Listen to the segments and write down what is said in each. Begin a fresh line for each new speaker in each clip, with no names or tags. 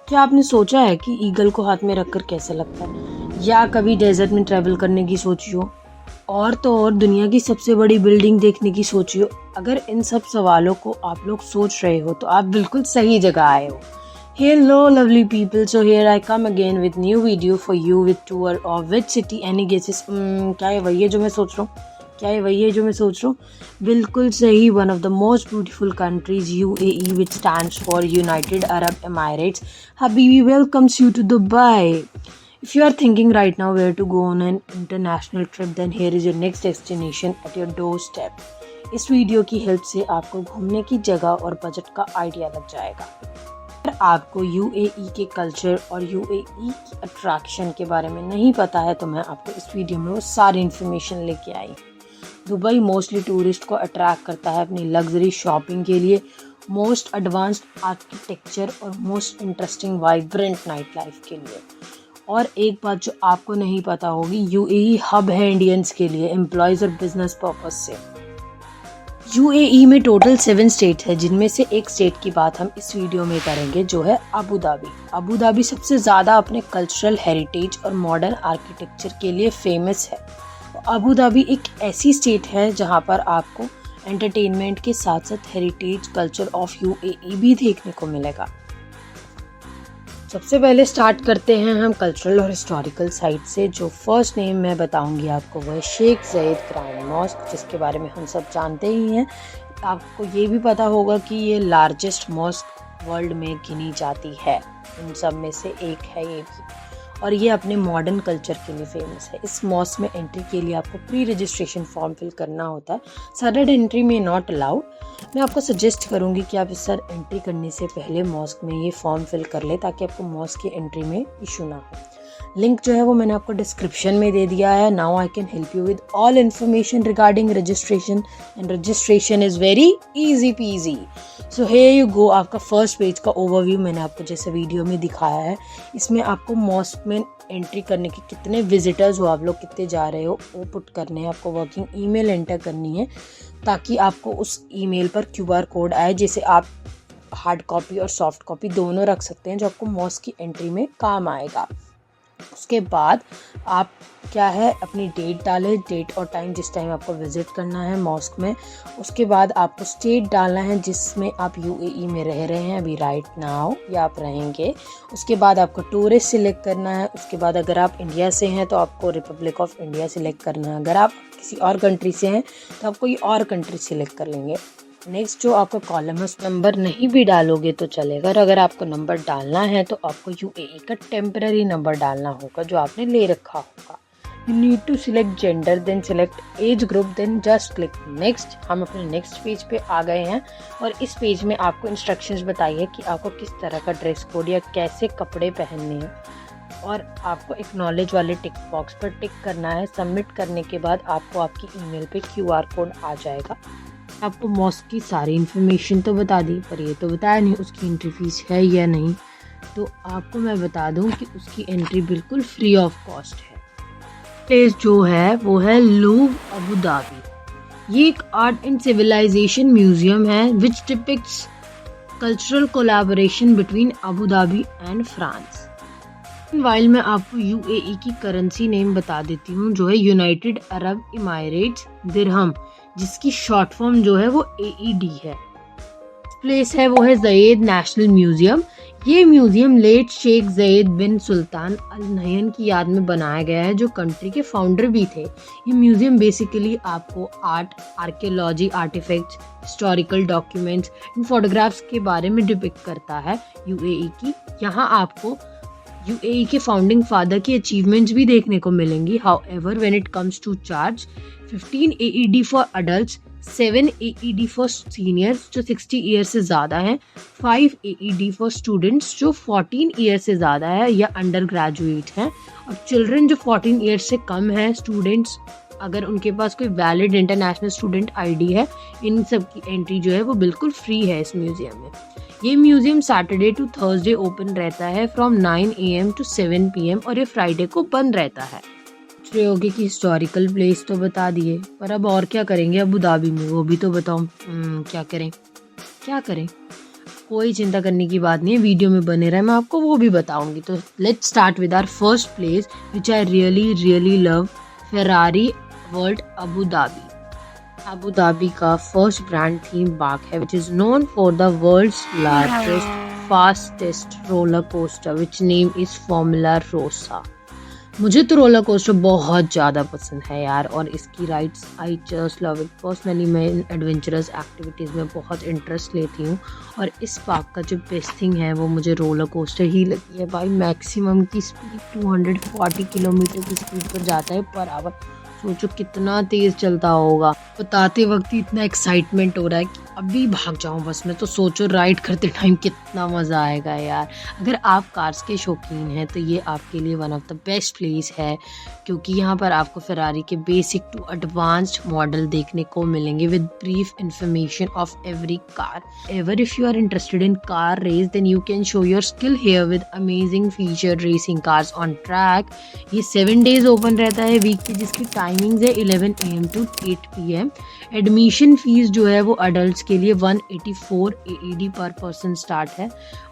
क्या आपने सोचा है कि ईगल को हाथ में रखकर कैसा लगता है, या कभी डेजर्ट में ट्रैवल करने की सोची हो, और तो और दुनिया की सबसे बड़ी बिल्डिंग देखने की सोची हो? अगर इन सब सवालों को आप लोग सोच रहे हो तो आप बिल्कुल सही जगह आए हो। Hello lovely people, so here I come again with new video for you with tour of which city any guesses? क्या ये वही है जो मैं सोच रहा हूँ? बिल्कुल सही, one of the most beautiful countries UAE which stands for United Arab Emirates. Habibi welcomes you to Dubai. If you are thinking right now where to go on an international trip, then here is your next destination at your doorstep. इस video की help से आपको घूमने की जगह और budget का idea लग जाएगा। अगर आपको UAE के कल्चर और UAE की अट्रैक्शन के बारे में नहीं पता है तो मैं आपको इस वीडियो में वो सारी इन्फॉर्मेशन लेके आई। दुबई मोस्टली टूरिस्ट को अट्रैक्ट करता है अपनी लग्जरी शॉपिंग के लिए, मोस्ट एडवांस्ड आर्किटेक्चर और most interesting vibrant night life के लिए। और एक बात जो आपको नहीं पता होगी, UAE हब है इंडियंस के लिए एम्प्लॉयज़ और बिजनेस पर्पस से। UAE में टोटल 7 स्टेट है, जिनमें से एक स्टेट की बात हम इस वीडियो में करेंगे जो है अबू धाबी। अबू धाबी सबसे ज़्यादा अपने कल्चरल हेरिटेज और मॉडर्न आर्किटेक्चर के लिए फेमस है। अबू धाबी एक ऐसी स्टेट है जहां पर आपको एंटरटेनमेंट के साथ साथ हेरिटेज कल्चर ऑफ UAE भी देखने को मिलेगा। सबसे पहले स्टार्ट करते हैं हम कल्चरल और हिस्टोरिकल साइट से। जो फर्स्ट नेम मैं बताऊंगी आपको वह शेख ज़ायद ग्रैंड मॉस्क, जिसके बारे में हम सब जानते ही हैं। आपको ये भी पता होगा कि ये लार्जेस्ट मॉस्क वर्ल्ड में गिनी जाती है, इन सब में से एक है ये भी, और ये अपने मॉडर्न कल्चर के लिए फेमस है। इस मॉस्क में एंट्री के लिए आपको प्री रजिस्ट्रेशन फॉर्म फिल करना होता है। सडन एंट्री में नॉट अलाउड। मैं आपको सजेस्ट करूंगी कि आप इस सर एंट्री करने से पहले मॉस्क में ये फॉर्म फिल कर ले, ताकि आपको मॉस्क की एंट्री में इशू ना हो। लिंक जो है वो मैंने आपको डिस्क्रिप्शन में दे दिया है। Now I can help you with all information regarding registration, and registration is very easy PG. So here you go. आपका फर्स्ट पेज का ओवरव्यू मैंने आपको जैसे वीडियो में दिखाया है। इसमें आपको मॉस्क में एंट्री करने के कितने विजिटर्स हो, आप लोग कितने जा रहे हो, वो पुट करने हैं। आपको वर्किंग ईमेल एंटर करनी है, ताकि आपको उस ईमेल पर QR कोड आए, जिसे आप हार्ड कॉपी और सॉफ्ट कॉपी दोनों रख सकते हैं, जो आपको मॉस्क की एंट्री में काम आएगा। उसके बाद आप क्या है अपनी डेट डालें, डेट और टाइम जिस टाइम आपको विजिट करना है मॉस्क में। उसके बाद आपको स्टेट डालना है जिसमें आप UAE में रह रहे हैं अभी राइट नाउ, या आप रहेंगे। उसके बाद आपको टूरिस्ट सिलेक्ट करना है। उसके बाद अगर आप इंडिया से हैं तो आपको रिपब्लिक ऑफ इंडिया सिलेक्ट करना है। अगर आप किसी और कंट्री से हैं तो आप कोई और कंट्री सिलेक्ट कर लेंगे। नेक्स्ट जो आपका कॉलम है उस नंबर नहीं भी डालोगे तो चलेगा। और अगर आपको नंबर डालना है तो आपको UAE का टेम्पररी नंबर डालना होगा जो आपने ले रखा होगा। You need to select gender, then select age group, then just click next. हम अपने नेक्स्ट पेज पे आ गए हैं, और इस पेज में आपको इंस्ट्रक्शंस बताई है कि आपको किस तरह का ड्रेस कोड या कैसे कपड़े पहनने हैं, और आपको एक्नॉलेज वाले टिक बॉक्स पर टिक करना है। सबमिट करने के बाद आपको आपकी ईमेल पे QR कोड आ जाएगा। आपको मॉस्क की सारी इन्फॉर्मेशन तो बता दी, पर ये तो बताया नहीं उसकी एंट्री फीस है या नहीं। तो आपको मैं बता दूं कि उसकी एंट्री बिल्कुल फ्री ऑफ कॉस्ट है। प्लेस जो है वो है लूव अबू धाबी। ये एक आर्ट एंड सिविलाइजेशन म्यूजियम है which depicts cultural collaboration between Abu Dhabi and France. While मैं आपको UAE की करेंसी नेम बता देती हूँ, जो है यूनाइटेड अरब इमारेट्स दिरहम, जिसकी शॉर्ट फॉर्म जो है वो AED है। प्लेस है वो है ज़ायद नेशनल म्यूजियम। ये म्यूजियम लेट शेख ज़ायद बिन सुल्तान अल नहयान की याद में बनाया गया है, जो कंट्री के फाउंडर भी थे। ये म्यूजियम बेसिकली आपको art, archaeology, artifacts, historical documents and photographs के बारे में डिपिक्ट करता है UAE की। यहाँ आपको UAE के फाउंडिंग फादर की अचीवमेंट्स भी देखने को मिलेंगी। However when it comes to charge, 15 AED for adults, 7 AED for seniors जो 60 ईयर से ज़्यादा हैं, 5 AED फॉर स्टूडेंट्स जो 14 ईयर से ज़्यादा है या अंडर ग्रेजुएट हैं, और चिल्ड्रन जो 14 ईयर से कम है। स्टूडेंट्स अगर उनके पास कोई वैलिड इंटरनेशनल स्टूडेंट ID है, इन सब की एंट्री जो है वो बिल्कुल फ्री है इस म्यूज़ियम में। ये museum Saturday to Thursday open रहता है फ्रॉम 9 AM to 7 PM, और ये फ्राइडे को बंद रहता है। सोच रहे होगे कि हिस्टोरिकल प्लेस तो बता दिए, पर अब और क्या करेंगे अबू धाबी में, वो भी तो बताओ। क्या करें? कोई चिंता करने की बात नहीं है, वीडियो में बने रहे, मैं आपको वो भी बताऊंगी। तो let's start with our first place which I really love, Ferrari World Abu Dhabi. Abu Dhabi का फर्स्ट ब्रांड थीम पार्क है which is known for the world's largest fastest roller coaster which name is Formula Rossa. मुझे तो roller coaster बहुत ज़्यादा पसंद है यार, और इसकी rides I just love it. Personally मैं एडवेंचरस एक्टिविटीज़ में बहुत इंटरेस्ट लेती हूँ, और इस पार्क का जो बेस्ट थिंग है वो मुझे रोलर कोस्टर ही लगी है भाई। मैक्सिमम की स्पीड 240 किलोमीटर की स्पीड पर जाता है पर आवर। सोचो कितना तेज़ चलता होगा, बताते वक्त ही इतना एक्साइटमेंट हो रहा है कि अभी भाग जाऊं बस मैं। तो सोचो राइड करते टाइम कितना मज़ा आएगा यार। अगर आप कार्स के शौकीन हैं तो ये आपके लिए one of the best place है, क्योंकि यहाँ पर आपको फेरारी के बेसिक टू एडवांस्ड मॉडल देखने को मिलेंगे with brief information of every car. Ever if you are interested in car race then you can show your skill here with amazing feature racing cars on track. ये 7 days open रहता है week की, जिसकी timings है 11 AM to 8 PM। Admission fees जो है वो adult के लिए 184 AED पर पर्सन स्टार्ट है,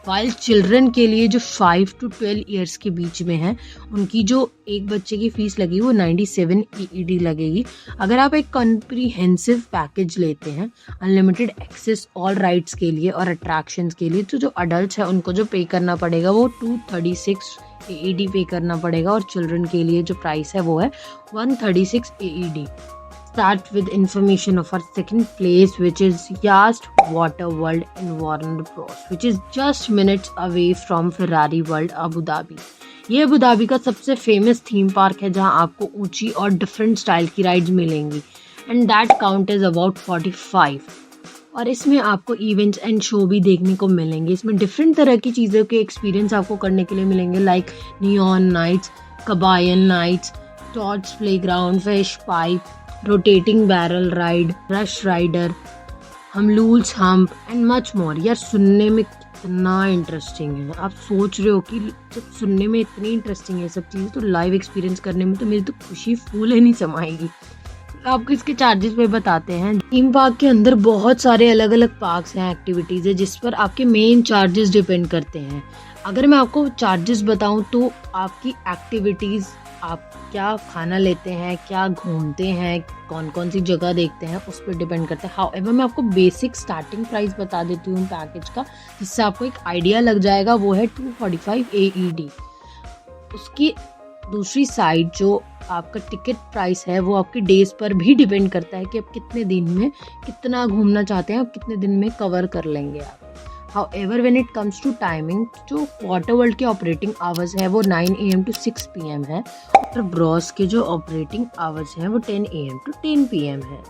वाइल चिल्ड्रन के लिए जो 5 to 12 ईयर्स के बीच में है उनकी जो एक बच्चे की फ़ीस लगेगी वो 97 AED लगेगी। अगर आप एक कॉम्प्रिहेंसिव पैकेज लेते हैं, अनलिमिटेड एक्सेस ऑल राइड्स के लिए और अट्रैक्शंस के लिए, तो जो अडल्ट है उनको जो पे करना पड़ेगा वो 236 AED पे करना पड़ेगा, और चिल्ड्रन के लिए जो प्राइस है वो है 136 AED। Start with information of our second place, which is Yast Water World in Warner Bros, which is just minutes away from Ferrari World Abu Dhabi। ये अबू धाबी का सबसे फेमस थीम पार्क है जहां आपको ऊंची और डिफरेंट स्टाइल की rides मिलेंगी, and that count is about 45। और इसमें आपको इवेंट्स एंड शो भी देखने को मिलेंगे। इसमें डिफरेंट तरह की चीज़ों के एक्सपीरियंस आपको करने के लिए मिलेंगे, लाइक नियॉन नाइट्स, कबायन nights, torch playground, fish pipe, rotating barrel ride, rush rider, हमलूल्स हम्प एंड मच मोर। यार सुनने में कितना इंटरेस्टिंग है। आप सोच रहे हो कि जब सुनने में इतनी इंटरेस्टिंग है सब चीज़ें, तो लाइव एक्सपीरियंस करने में तो मेरी तो खुशी फूल ही नहीं समाएगी। आपको इसके चार्जेस पे बताते हैं। थीम पार्क के अंदर बहुत सारे अलग अलग पार्क्स हैं, एक्टिविटीज़ है, जिस पर आपके मेन चार्जेस डिपेंड करते हैं। अगर मैं आपको चार्जेस बताऊं तो आपकी एक्टिविटीज़, आप क्या खाना लेते हैं, क्या घूमते हैं, कौन कौन सी जगह देखते हैं, उस पर डिपेंड करते हैं। हाउएवर मैं आपको बेसिक स्टार्टिंग प्राइस बता देती हूँ पैकेज का, जिससे आपको एक आइडिया लग जाएगा। वो है 245 AED। उसकी दूसरी साइड जो आपका टिकट प्राइस है वो आपके डेज पर भी डिपेंड करता है कि आप कितने दिन में कितना घूमना चाहते हैं, आप कितने दिन में कवर कर लेंगे आप। However, when it comes to timing, जो वाटर वर्ल्ड के ऑपरेटिंग आवर्स है वो 9 AM to 6 PM है, और ब्रॉस के जो ऑपरेटिंग आवर्स हैं वो 10 AM to 10 PM है।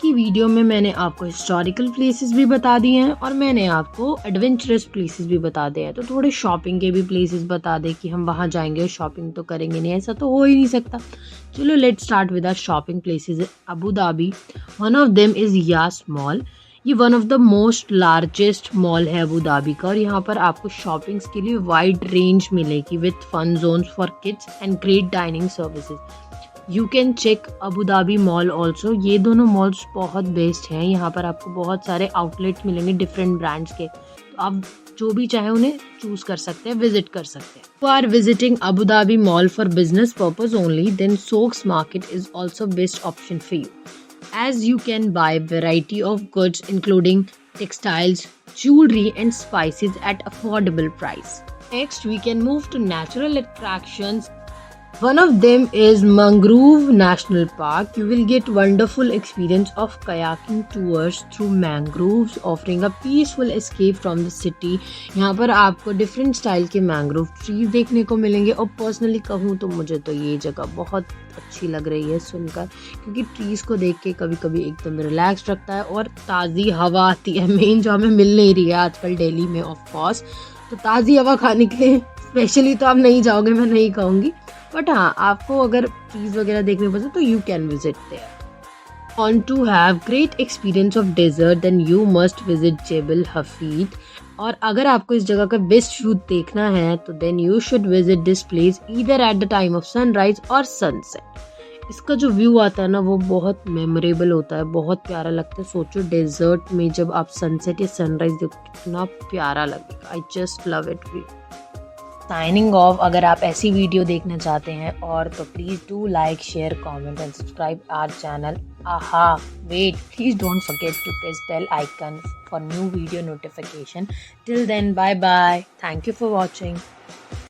की वीडियो में मैंने आपको हिस्टोरिकल प्लेसेस भी बता दिए हैं और मैंने आपको एडवेंचरस प्लेसेस भी बता दिए हैं, तो थोड़े शॉपिंग के भी प्लेसेस बता दें कि हम वहाँ जाएंगे और शॉपिंग तो करेंगे नहीं, ऐसा तो हो ही नहीं सकता। चलो let's start with our shopping places. Abu Dhabi, one of them is Yas Mall. ये one of the most largest mall है अबू धाबी का, और यहाँ पर आपको शॉपिंग्स के लिए वाइड रेंज मिलेगी with fun zones for kids and great dining services. You can check Abu Dhabi mall also. ये दोनों मॉल्स बहुत बेस्ट हैं। यहाँ पर आपको बहुत सारे आउटलेट्स मिलेंगे डिफरेंट ब्रांड्स के, तो आप जो भी चाहे उन्हें चूज कर सकते हैं, विजिट कर सकते हैं। You are visiting Abu Dhabi mall for business purpose only, then souks market is also best option for you, as you can buy variety of goods including textiles, jewelry and spices at affordable price. Next we can move to natural attractions. One of them is Mangrove National Park. You will get wonderful experience of kayaking tours through mangroves, offering a peaceful escape from the city. यहाँ पर आपको different style के mangrove trees देखने को मिलेंगे, और personally कहूँ तो मुझे तो ये जगह बहुत अच्छी लग रही है सुनकर, क्योंकि ट्रीज को देख के कभी कभी एकदम रिलैक्स रखता है और ताज़ी हवा आती है, मेन जो हमें मिल नहीं रही है आजकल दिल्ली में ऑफ कोर्स। तो ताज़ी हवा खाने के लिए स्पेशली तो आप नहीं जाओगे, मैं नहीं कहूँगी, बट हाँ आपको अगर ट्रीज वगैरह देखने पसंद तो you can visit there. Want to have great experience of desert then you must visit Jebel Hafid। और अगर आपको इस जगह का बेस्ट व्यू देखना है तो then you should visit this place either at the time of sunrise or sunset। इसका जो व्यू आता है ना वो बहुत मेमोरेबल होता है, बहुत प्यारा लगता है। सोचो डेजर्ट में जब आप सनसेट या सनराइज देखो कितना प्यारा लगेगा। I just love it. Signing off. अगर आप ऐसी वीडियो देखना चाहते हैं और तो please do like share comment and subscribe our channel. आहा wait, please don't forget to press bell icon for new video notification. Till then, bye bye. Thank you for watching.